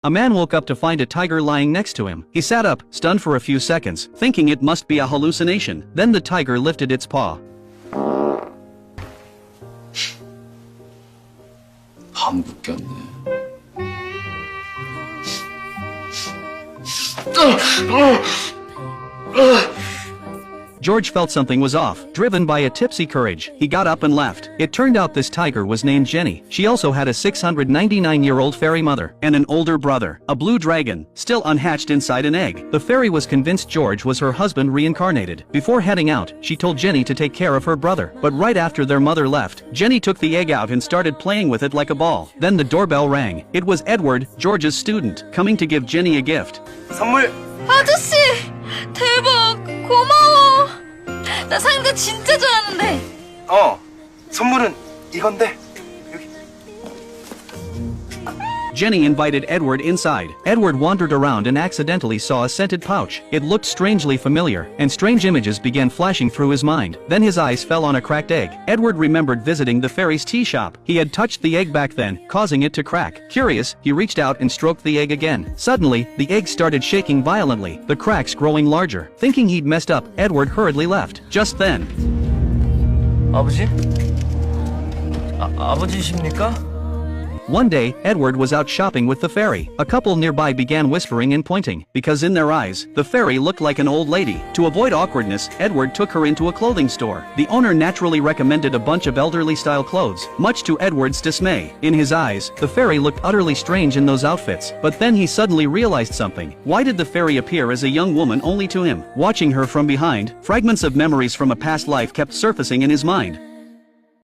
A man woke up to find a tiger lying next to him. He sat up, stunned for a few seconds, thinking it must be a hallucination. Then the tiger lifted its paw. 밥 묶였네. George felt something was off. Driven by a tipsy courage, he got up and left. It turned out this tiger was named Jenny. She also had a 699-year-old fairy mother and an older brother, a blue dragon, still unhatched inside an egg. The fairy was convinced George was her husband reincarnated. Before heading out, she told Jenny to take care of her brother. But right after their mother left, Jenny took the egg out and started playing with it like a ball. Then the doorbell rang. It was Edward, George's student, coming to give Jenny a gift. 선물! 아저씨! 대박! 고마워! 나 상자 진짜 좋아하는데! 선물은 이건데. Jenny invited Edward inside. Edward wandered around and accidentally saw a scented pouch. It looked strangely familiar, and strange images began flashing through his mind. Then his eyes fell on a cracked egg. Edward remembered visiting the fairy's tea shop. He had touched the egg back then, causing it to crack. Curious, he reached out and stroked the egg again. Suddenly, the egg started shaking violently, the cracks growing larger. Thinking he'd messed up, Edward hurriedly left. Just then, 아버지? 아버지십니까? one day, Edward was out shopping with the fairy. A couple nearby began whispering and pointing, because in their eyes, the fairy looked like an old lady. To avoid awkwardness, Edward took her into a clothing store. The owner naturally recommended a bunch of elderly-style clothes, much to Edward's dismay. In his eyes, the fairy looked utterly strange in those outfits. But then he suddenly realized something. Why did the fairy appear as a young woman only to him? Watching her from behind, fragments of memories from a past life kept surfacing in his mind.